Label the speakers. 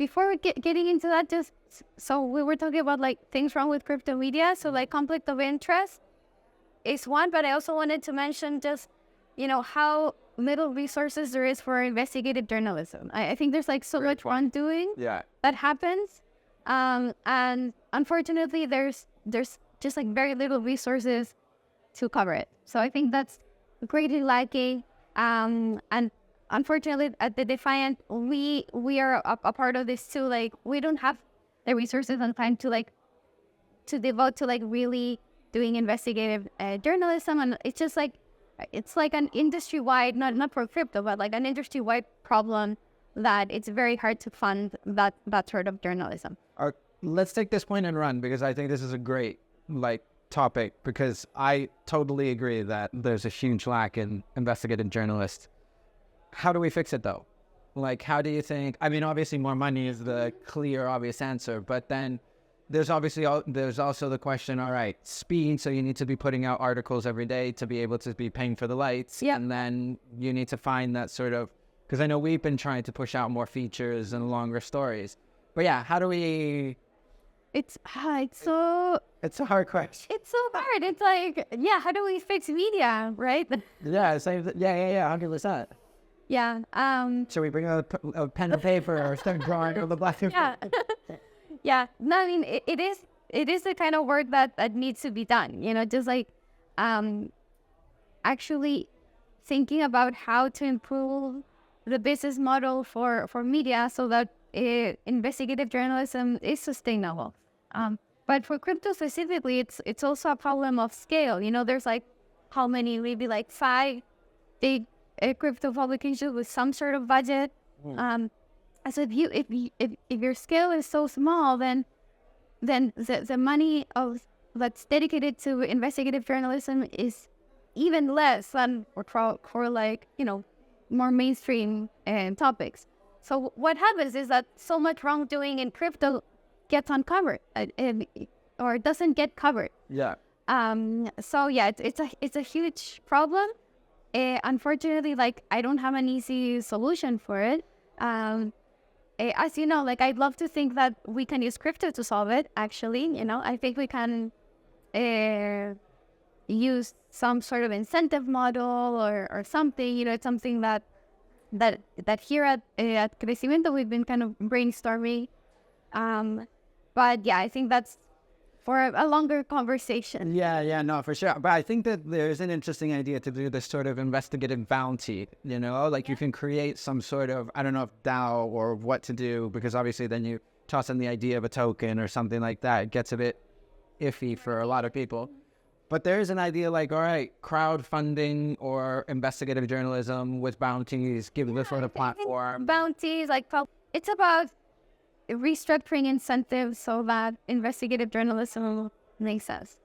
Speaker 1: before getting into that, just so we were talking about like things wrong with crypto media. So like conflict of interest is one, but I also wanted to mention just, how little resources there is for investigative journalism. I think there's like so much wrongdoing that happens. And unfortunately, there's just like very little resources to cover it. So I think that's greatly lacking. And unfortunately, at the Defiant, we are a part of this too. Like, we don't have the resources and time to devote to like really doing investigative journalism, and it's just like an industry-wide, not for crypto, but like an industry-wide problem that it's very hard to fund that sort of journalism.
Speaker 2: Let's take this point and run, because I think this is a great topic, because I totally agree that there's a huge lack in investigative journalists. How do we fix it though? Like, how do you think? I mean, obviously more money is the clear, obvious answer, but then there's also the question, all right, speed. So you need to be putting out articles every day to be able to be paying for the lights.
Speaker 1: Yep.
Speaker 2: And then you need to find that sort of, because I know we've been trying to push out more features and longer stories. But yeah, how do we?
Speaker 1: It's so
Speaker 2: It's a hard question.
Speaker 1: it's so hard. It's like, yeah, how do we fix media, right?
Speaker 2: Yeah, yeah, 100%.
Speaker 1: Yeah.
Speaker 2: Should we bring a pen and paper or start drawing on the black and
Speaker 1: Yeah. Yeah. No, I mean, it is the kind of work that needs to be done. Just like actually thinking about how to improve the business model for media so that investigative journalism is sustainable. But for crypto specifically, it's also a problem of scale. There's like how many, maybe like 5 big crypto publications with some sort of budget. So if your scale is so small, then the money that's dedicated to investigative journalism is even less than for like more mainstream topics. So what happens is that so much wrongdoing in crypto gets uncovered or doesn't get covered.
Speaker 2: Yeah.
Speaker 1: So yeah, it's a huge problem. Unfortunately, like, I don't have an easy solution for it. As you know, like, I'd love to think that we can use crypto to solve it. Actually, I think we can use some sort of incentive model or something. It's something that here at Crecimiento we've been kind of brainstorming. But yeah, I think that's for a longer conversation.
Speaker 2: Yeah, no, for sure. But I think that there's an interesting idea to do this sort of investigative bounty, like you can create some sort of, I don't know if DAO or what to do, because obviously then you toss in the idea of a token or something like that. It gets a bit iffy for a lot of people. But there is an idea like, all right, crowdfunding or investigative journalism with bounties, give this sort of platform.
Speaker 1: Bounties, it's about restructuring incentives so that investigative journalism makes sense.